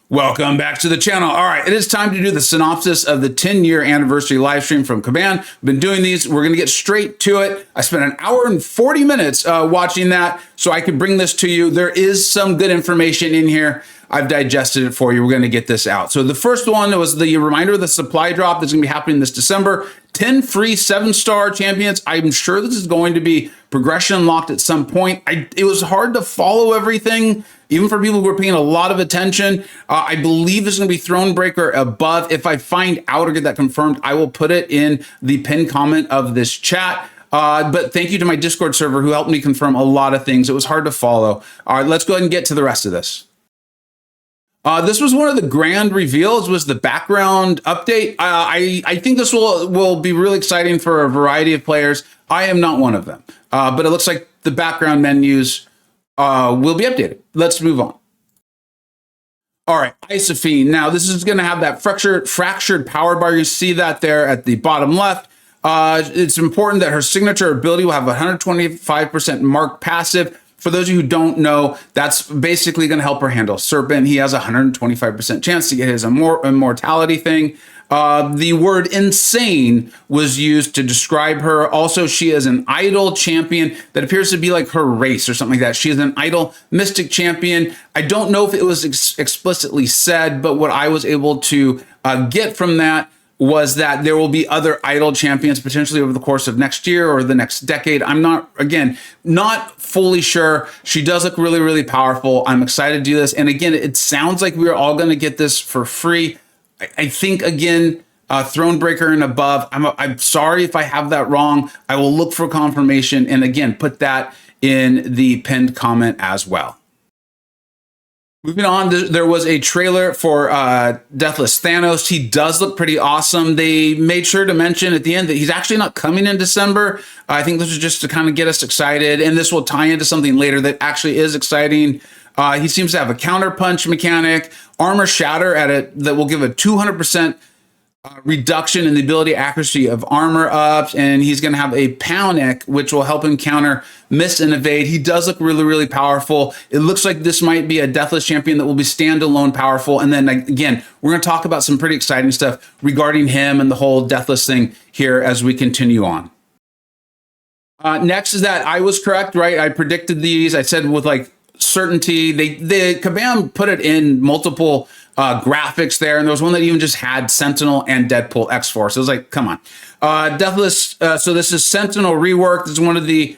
Welcome back to the channel. All right, it is time to do the synopsis of the 10-year anniversary live stream from Kabam. Been doing these. We're going to get straight to it. I spent an hour and 40 minutes watching that so I could bring this to you. There is some good information in here. I've digested it for you. We're going to get this out. So the first one was the reminder of the supply drop that's going to be happening this December. 10 free 7-star champions. I'm sure this is going to be progression locked at some point. It was hard to follow everything, even for people who are paying a lot of attention. I believe there's going to be Thronebreaker above. If I find out or get that confirmed, I will put it in the pinned comment of this chat. But thank you to my Discord server who helped me confirm a lot of things. It was hard to follow. All right, let's go ahead and get to the rest of this. This was one of the grand reveals, was the background update. I think this will be really exciting for a variety of players. I am not one of them, but it looks like the background menus will be updated. Let's move on. All right, Isoprene. Now, this is going to have that fractured power bar. You see that there at the bottom left. It's important that her signature ability will have 125% mark passive. For those of you who don't know, that's basically going to help her handle Serpent. He has a 125% chance to get his immortality thing. The word insane was used to describe her. Also, she is an idol champion that appears to be like her race or something like that. She is an idol mystic champion. I don't know if it was explicitly said, but what I was able to get from that was that there will be other idol champions potentially over the course of next year or the next decade. I'm not fully sure. She does look really, really powerful. I'm excited to do this. And again, it sounds like we're all going to get this for free. I think, again, Thronebreaker and above. I'm sorry if I have that wrong. I will look for confirmation. And again, put that in the pinned comment as well. Moving on, there was a trailer for Deathless Thanos. He does look pretty awesome. They made sure to mention at the end that he's actually not coming in December. I think this was just to kind of get us excited, and this will tie into something later that actually is exciting. He seems to have a counter punch mechanic, armor shatter at it that will give a 200% reduction in the ability accuracy of armor ups, and he's going to have a panic which will help him counter miss and evade. He does look really, really powerful. It looks like this might be a deathless champion that will be standalone powerful. And then again, we're going to talk about some pretty exciting stuff regarding him and the whole deathless thing here as we continue on. Next is that I was correct, right? I predicted these. I said with like certainty. They Kabam put it in multiple graphics there, and there was one that even just had Sentinel and Deadpool X-Force. So it was like, come on. Deathless, so this is Sentinel rework. This is one of the,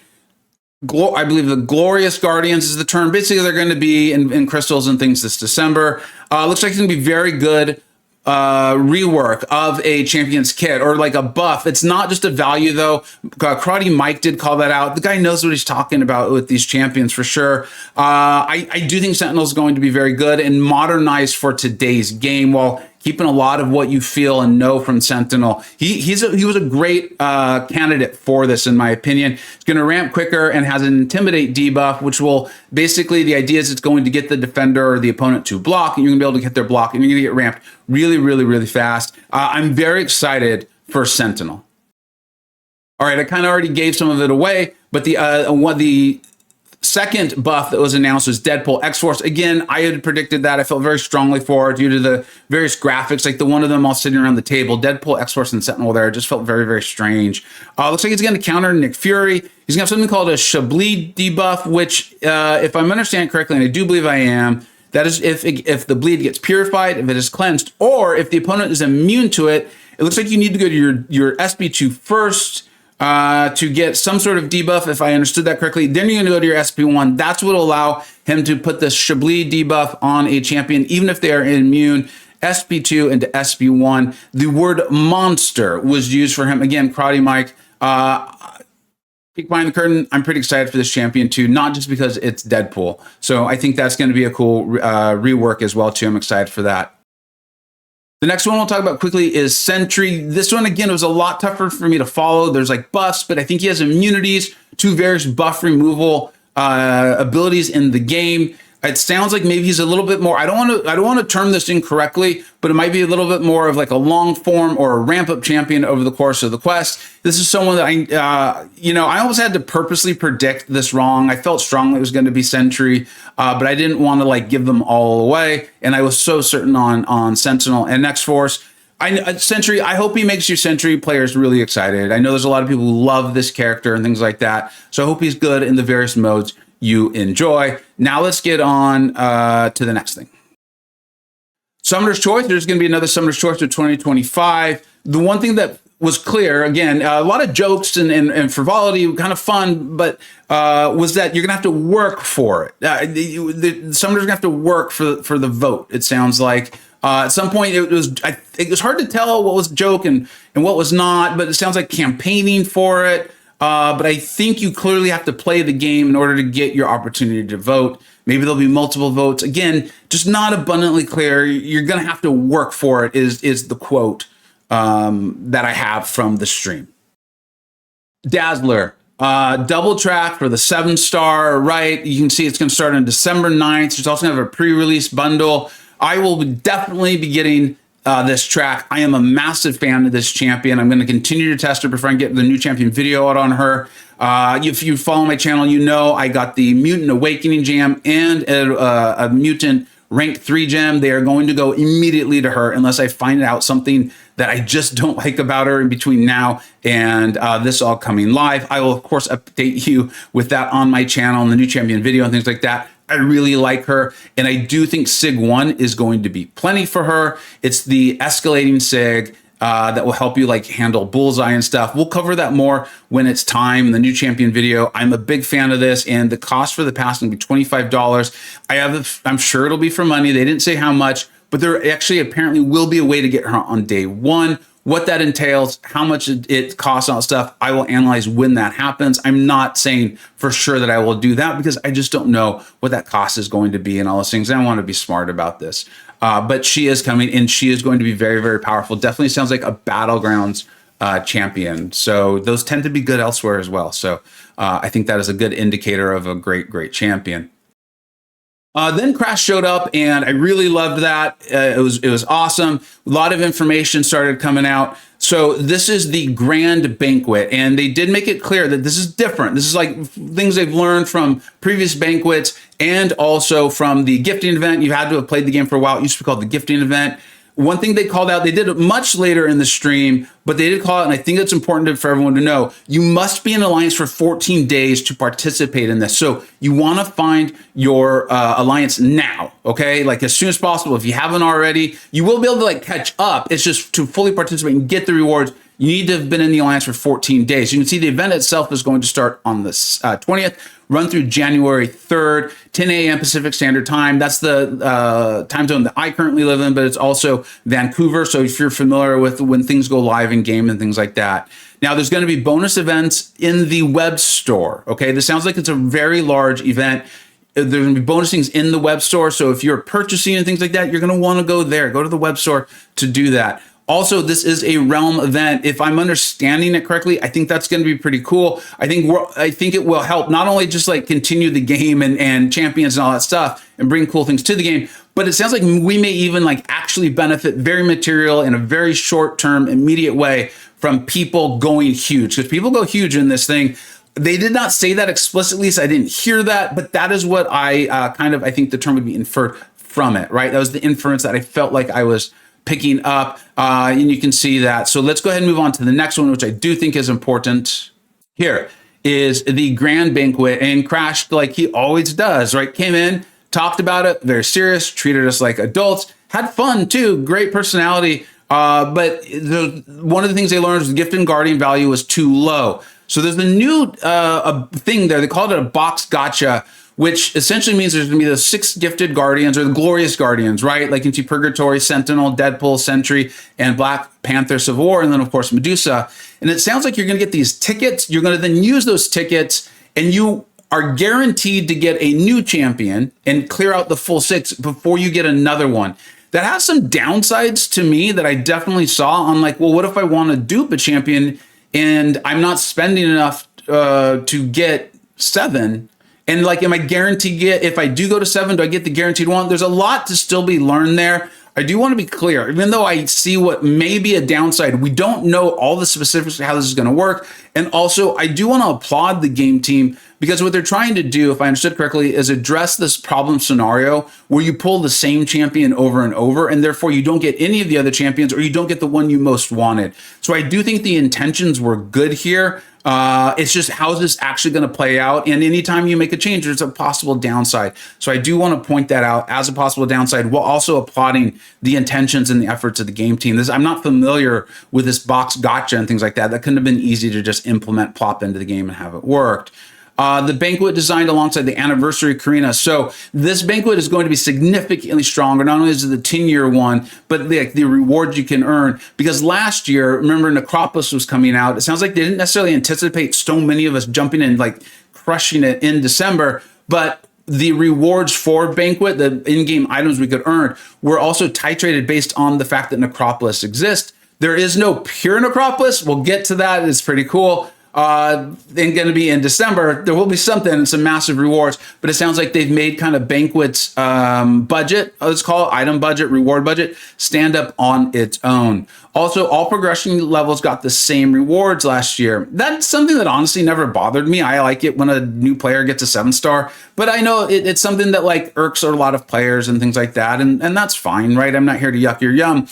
I believe the Glorious Guardians is the term. Basically, they're going to be in crystals and things this December. Looks like it's going to be very good rework of a champion's kit or like a buff. It's not just a value though. Karate Mike did call that out. The guy knows what he's talking about with these champions for sure. I do think Sentinel is going to be very good and modernized for today's game while keeping a lot of what you feel and know from Sentinel. He was a great candidate for this, in my opinion. It's going to ramp quicker and has an Intimidate debuff, which will basically, the idea is it's going to get the defender or the opponent to block, and you're going to be able to get their block, and you're going to get ramped really, really, really fast. I'm very excited for Sentinel. All right, I kind of already gave some of it away, but the second buff that was announced was Deadpool X-Force. Again, I had predicted that. I felt very strongly for it due to the various graphics, like the one of them all sitting around the table. Deadpool X-Force and Sentinel there. It just felt very, very strange. Looks like he's going to counter Nick Fury. He's going to have something called a Chablis debuff, which, if I'm understanding correctly, and I do believe I am, that is if the bleed gets purified, if it is cleansed, or if the opponent is immune to it. It looks like you need to go to your SP2 first, to get some sort of debuff, if I understood that correctly. Then you're going to go to your SP1. That's what will allow him to put the Chablis debuff on a champion, even if they are immune. SP2 into SP1. The word monster was used for him. Again, Karate Mike. Peek behind the curtain. I'm pretty excited for this champion too, not just because it's Deadpool. So I think that's going to be a cool rework as well too. I'm excited for that. The next one we'll talk about quickly is Sentry. This one, again, was a lot tougher for me to follow. There's like buffs, but I think he has immunities to various buff removal abilities in the game. It sounds like maybe he's a little bit more. I don't want to term this incorrectly, but it might be a little bit more of like a long form or a ramp up champion over the course of the quest. This is someone that I almost had to purposely predict this wrong. I felt strongly it was going to be Sentry, but I didn't want to like give them all away. And I was so certain on Sentinel and Next Force. Sentry, I hope he makes you Sentry players really excited. I know there's a lot of people who love this character and things like that. So I hope he's good in the various modes you enjoy. Now let's get on to the next thing. Summoner's Choice. There's going to be another Summoner's Choice of 2025. The one thing that was clear, again, a lot of jokes and frivolity, kind of fun, but was that you're going to have to work for it. The Summoner's going to have to work for the vote, it sounds like. At some point, it was hard to tell what was a joke and what was not, but it sounds like campaigning for it. But I think you clearly have to play the game in order to get your opportunity to vote. Maybe there'll be multiple votes. Again, just not abundantly clear. You're going to have to work for it is the quote that I have from the stream. Dazzler. Double track for the 7-star, right? You can see it's going to start on December 9th. There's also going to have a pre-release bundle. I will definitely be getting this track. I am a massive fan of this champion. I'm going to continue to test her before I get the new champion video out on her. If you follow my channel, you know I got the Mutant Awakening gem and a Mutant Rank 3 gem. They are going to go immediately to her unless I find out something that I just don't like about her in between now and this all coming live. I will, of course, update you with that on my channel and the new champion video and things like that. I really like her, and I do think Sig 1 is going to be plenty for her. It's the escalating Sig that will help you like handle bullseye and stuff. We'll cover that more when it's time. The new champion video. I'm a big fan of this, and the cost for the pass will be $25. I'm sure it'll be for money. They didn't say how much, but there actually apparently will be a way to get her on day one. What that entails, how much it costs, all that stuff, I will analyze when that happens. I'm not saying for sure that I will do that because I just don't know what that cost is going to be and all those things. I want to be smart about this. But she is coming, and she is going to be very, very powerful. Definitely sounds like a Battlegrounds champion. So those tend to be good elsewhere as well. So I think that is a good indicator of a great, great champion. Then Crash showed up, and I really loved that. It was awesome. A lot of information started coming out. So this is the Grand Banquet, and they did make it clear that this is different. This is like things they've learned from previous banquets and also from the gifting event. You had to have played the game for a while. It used to be called the gifting event. One thing they called out, they did it much later in the stream, but they did call out, and I think it's important for everyone to know, you must be in Alliance for 14 days to participate in this. So you want to find your Alliance now, okay? Like as soon as possible. If you haven't already, you will be able to like catch up. It's just to fully participate and get the rewards, you need to have been in the Alliance for 14 days. You can see the event itself is going to start on the 20th, run through January 3rd, 10 a.m. Pacific Standard Time. That's the time zone that I currently live in, but it's also Vancouver. So if you're familiar with when things go live in game and things like that. Now, there's going to be bonus events in the web store. Okay, this sounds like it's a very large event. There's going to be bonus things in the web store. So if you're purchasing and things like that, you're going to want to go there. Go to the web store to do that. Also, this is a realm event. If I'm understanding it correctly, I think that's going to be pretty cool. I think it will help not only just like continue the game and champions and all that stuff and bring cool things to the game, but it sounds like we may even like actually benefit very material in a very short term, immediate way from people going huge, because people go huge in this thing. They did not say that explicitly, so I didn't hear that, but that is what I think the term would be inferred from it, right? That was the inference that I felt like I was picking up, and you can see that. So let's go ahead and move on to the next one, which I do think is important. Here is the Grand Banquet, and Crash, like he always does, right? Came in, talked about it, very serious, treated us like adults, had fun too, great personality. But one of the things they learned was the gift and guardian value was too low. So there's a new thing there. They called it a box gotcha, which essentially means there's going to be the 6 gifted guardians, or the glorious guardians, right? Like you can see Purgatory, Sentinel, Deadpool, Sentry, and Black Panther Civil War, and then of course Medusa. And it sounds like you're going to get these tickets. You're going to then use those tickets, and you are guaranteed to get a new champion and clear out the full 6 before you get another one. That has some downsides to me that I definitely saw on like, well, what if I want to dupe a champion and I'm not spending enough to get 7? And like, am I guaranteed get, if I do go to 7, do I get the guaranteed 1? There's a lot to still be learned there. I do want to be clear, even though I see what may be a downside, we don't know all the specifics of how this is going to work. And also, I do want to applaud the game team because what they're trying to do, if I understood correctly, is address this problem scenario where you pull the same champion over and over, and therefore you don't get any of the other champions or you don't get the one you most wanted. So I do think the intentions were good here. It's just, how is this actually going to play out? And anytime you make a change, there's a possible downside. So I do want to point that out as a possible downside, while also applauding the intentions and the efforts of the game team. I'm not familiar with this box gotcha and things like that. That couldn't have been easy to just implement, plop into the game and have it worked. The Banquet designed alongside the Anniversary Carina. So this Banquet is going to be significantly stronger. Not only is it the 10-year one, but the rewards you can earn. Because last year, remember, Necropolis was coming out. It sounds like they didn't necessarily anticipate so many of us jumping in, like crushing it in December. But the rewards for Banquet, the in-game items we could earn, were also titrated based on the fact that Necropolis exists. There is no pure Necropolis. We'll get to that. It's pretty cool. Then going to be in December. There will be something, some massive rewards, but it sounds like they've made kind of Banquet's budget, let's call it item budget, reward budget, stand up on its own. Also, all progression levels got the same rewards last year. That's something that honestly never bothered me. I like it when a new player gets a 7-star, but I know it's something that like irks a lot of players and things like that, and that's fine, right? I'm not here to yuck your yum.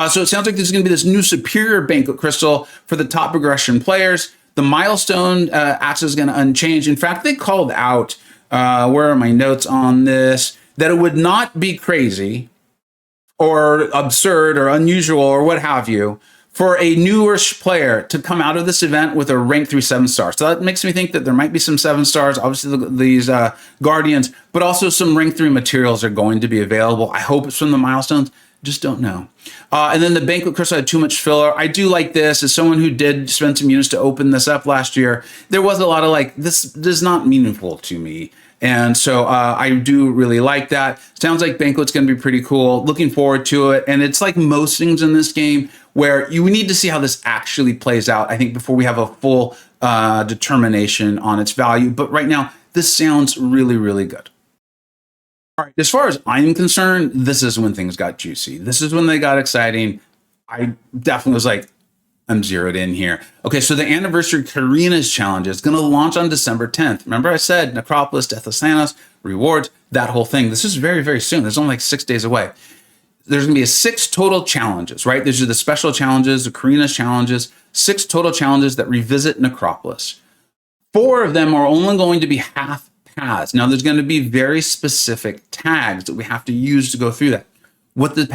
So it sounds like there's going to be this new superior Banquet crystal for the top progression players. The milestone axis is going to unchanged. In fact, they called out, where are my notes on this, that it would not be crazy or absurd or unusual or what have you for a newish player to come out of this event with a rank 3 7-star. So that makes me think that there might be some 7-stars, obviously these Guardians, but also some rank 3 materials are going to be available. I hope it's from the milestones. Just don't know. And then the Banquet Crystal had too much filler. I do like this. As someone who did spend some units to open this up last year, there was a lot of like, this is not meaningful to me. And so I do really like that. Sounds like Banquet's going to be pretty cool. Looking forward to it. And it's like most things in this game where you need to see how this actually plays out, I think, before we have a full determination on its value. But right now, this sounds really, really good. All right, as far as I'm concerned, this is when things got juicy. This is when they got exciting. I definitely was like, I'm zeroed in here. Okay, so the Anniversary Carina's Challenge is going to launch on December 10th. Remember I said Necropolis, Deathless Thanos, rewards, that whole thing. This is very, very soon. There's only like 6 days away. There's going to be 6 total challenges, right? These are the special challenges, the Carina's challenges, 6 total challenges that revisit Necropolis. 4 of them are only going to be half paths. Now, there's going to be very specific tags that we have to use to go through that. What the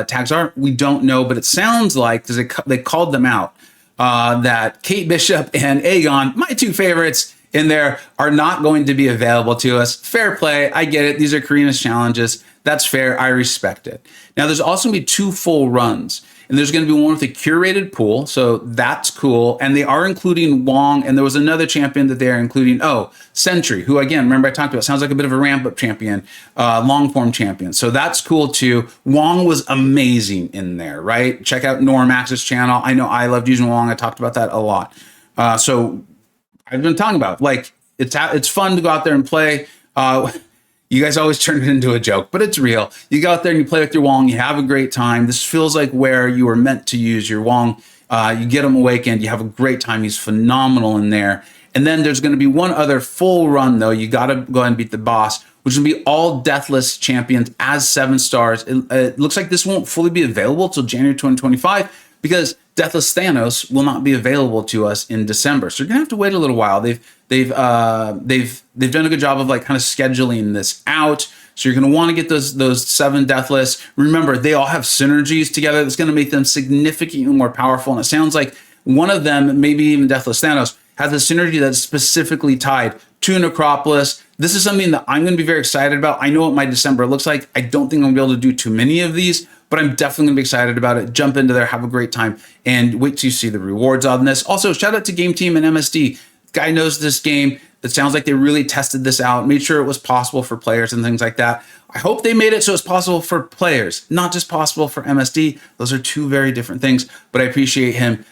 tags are, we don't know, but it sounds like, because they called them out, that Kate Bishop and Aegon, my 2 favorites in there, are not going to be available to us. Fair play. I get it. These are Carina's challenges. That's fair. I respect it. Now, there's also going to be 2 full runs. And there's going to be one with a curated pool, so that's cool. And they are including Wong, and there was another champion that they're including, Sentry, who, again, remember I talked about, sounds like a bit of a ramp-up champion, long-form champion. So that's cool, too. Wong was amazing in there, right? Check out Normax's channel. I know I loved using Wong. I talked about that a lot. So I've been talking about, like, it's fun to go out there and play. You guys always turn it into a joke, but it's real. You go out there and you play with your Wong, you have a great time. This feels like where you were meant to use your Wong. You get him awakened, you have a great time. He's phenomenal in there. And then there's going to be one other full run, though. You got to go ahead and beat the boss, which will be all Deathless champions as 7-stars. It looks like this won't fully be available till January 2025 because Deathless Thanos will not be available to us in December. So you're gonna have to wait a little while. They've done a good job of like kind of scheduling this out. So you're gonna want to get those 7 Deathless. Remember, they all have synergies together. That's gonna make them significantly more powerful. And it sounds like one of them, maybe even Deathless Thanos, has a synergy that's specifically tied to Necropolis. This is something that I'm going to be very excited about. I know what my December looks like. I don't think I'm going to be able to do too many of these, but I'm definitely going to be excited about it. Jump into there, have a great time, and wait till you see the rewards on this. Also, shout out to Game Team and MSD. Guy knows this game. It sounds like they really tested this out, made sure it was possible for players and things like that. I hope they made it so it's possible for players, not just possible for MSD. Those are 2 very different things, but I appreciate him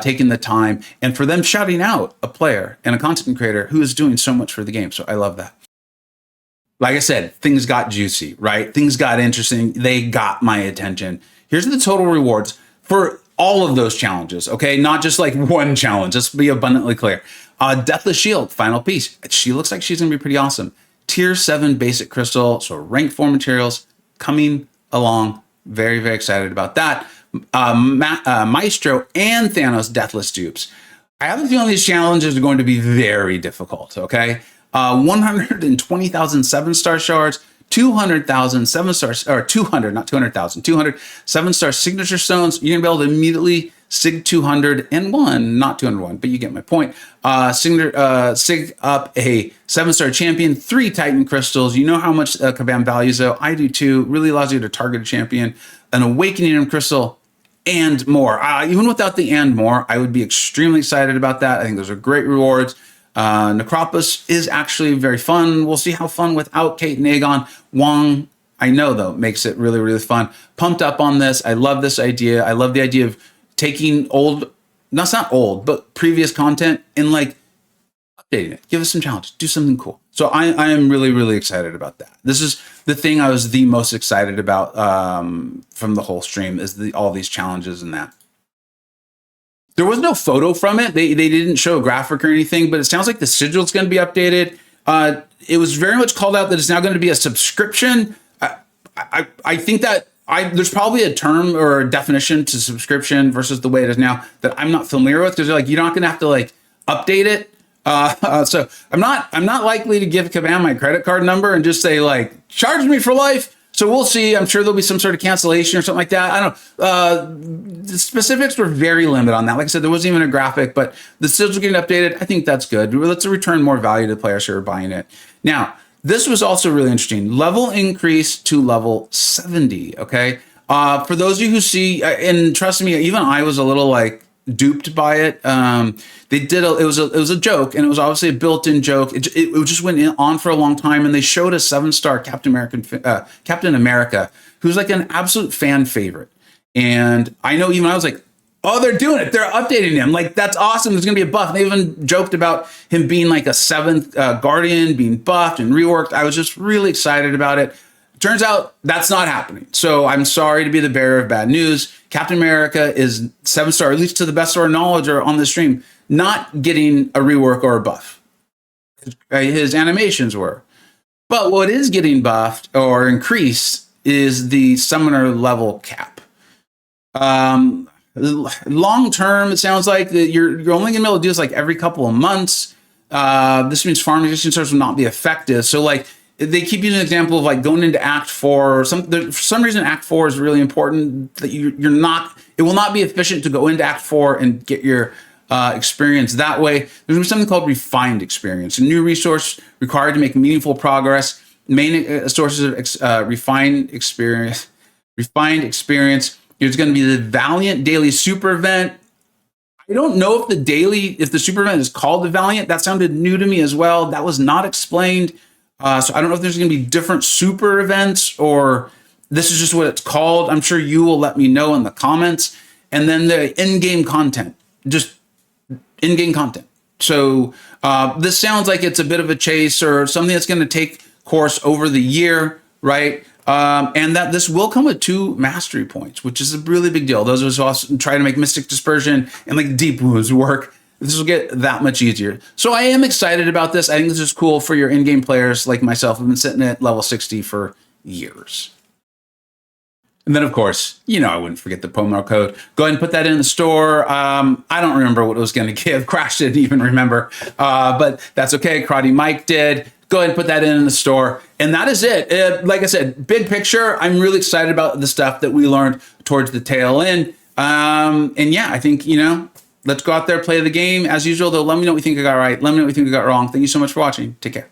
taking the time and for them shouting out a player and a content creator who is doing so much for the game. So I love that. Like I said, things got juicy, right? Things got interesting. They got my attention. Here's the total rewards for all of those challenges, okay? Not just like one challenge. Let's be abundantly clear. Deathless Shield, final piece. She looks like she's gonna be pretty awesome. Tier 7 basic crystal, so rank 4 materials coming along. Very, very excited about that. Maestro and Thanos Deathless dupes. I have a feeling these challenges are going to be very difficult, okay? 120,000 7-star shards, 200,000 7-star, or 200, not 200,000, 200 7-star signature stones. You're gonna be able to immediately sig 201, not 201, but you get my point. Sig up a 7-star champion, 3 Titan crystals. You know how much Kabam values though. I do too. Really allows you to target a champion, an awakening crystal, and more. Even without the and more, I would be extremely excited about that. I think those are great rewards. Necropus is actually very fun. We'll see how fun without Kate and Aegon. Wong, I know though, makes it really, really fun. Pumped up on this. I love this idea. I love the idea of taking old, that's not old, but previous content and like updating it. Give us some challenges. Do something cool. So I am really, really excited about that. This is the thing I was the most excited about from the whole stream is all these challenges and that. There was no photo from it. They didn't show a graphic or anything, but it sounds like the sigil is going to be updated. It was very much called out that it's now going to be a subscription. I think that there's probably a term or a definition to subscription versus the way it is now that I'm not familiar with, because they're like, you're not going to have to like update it. So I'm not likely to give Kabam my credit card number and just say like, charge me for life. So we'll see. I'm sure there'll be some sort of cancellation or something like that. I don't know. The specifics were very limited on that. Like I said, there wasn't even a graphic, but the sigils getting updated. I think that's good. Let's return more value to the players who are buying it. Now, this was also really interesting. Level increase to level 70. Okay. For those of you who see, and trust me, even I was a little like duped by it. They did it was a joke, and it was obviously a built-in joke. It just went on for a long time, and they showed a 7-star Captain America, who's like an absolute fan favorite. And I know even I was like, oh, they're doing it. They're updating him. Like, that's awesome. There's going to be a buff. And they even joked about him being like a 7th Guardian, being buffed and reworked. I was just really excited about it. Turns out that's not happening. So I'm sorry to be the bearer of bad news. Captain America is 7-star, at least to the best of our knowledge or on the stream, not getting a rework or a buff. His animations were. But what is getting buffed or increased is the summoner level cap. Long term, it sounds like that you're only gonna be able to do this like every couple of months. This means farm resistance stars will not be effective. So like they keep using an example of like going into Act 4. For some reason, Act 4 is really important. That you're not. It will not be efficient to go into Act 4 and get your experience that way. There's gonna be something called refined experience, a new resource required to make meaningful progress. Main sources of refined experience. There's going to be the Valiant Daily Super Event. I don't know if the Super Event is called the Valiant. That sounded new to me as well. That was not explained. So I don't know if there's going to be different super events or this is just what it's called. I'm sure you will let me know in the comments. And then the in-game content, just in-game content. So this sounds like it's a bit of a chase or something that's going to take course over the year, right? And that this will come with 2 mastery points, which is a really big deal. Those of us who also try to make Mystic Dispersion and like Deep Wounds work, this will get that much easier. So I am excited about this. I think this is cool for your in-game players like myself who've been sitting at level 60 for years. And then, of course, you know I wouldn't forget the promo code. Go ahead and put that in the store. I don't remember what it was going to give. Crash didn't even remember. But that's okay. Karate Mike did. Go ahead and put that in the store. And that is it. Like I said, big picture, I'm really excited about the stuff that we learned towards the tail end. And yeah, I think, let's go out there, play the game. As usual, though, let me know what you think I got right. Let me know what you think I got wrong. Thank you so much for watching. Take care.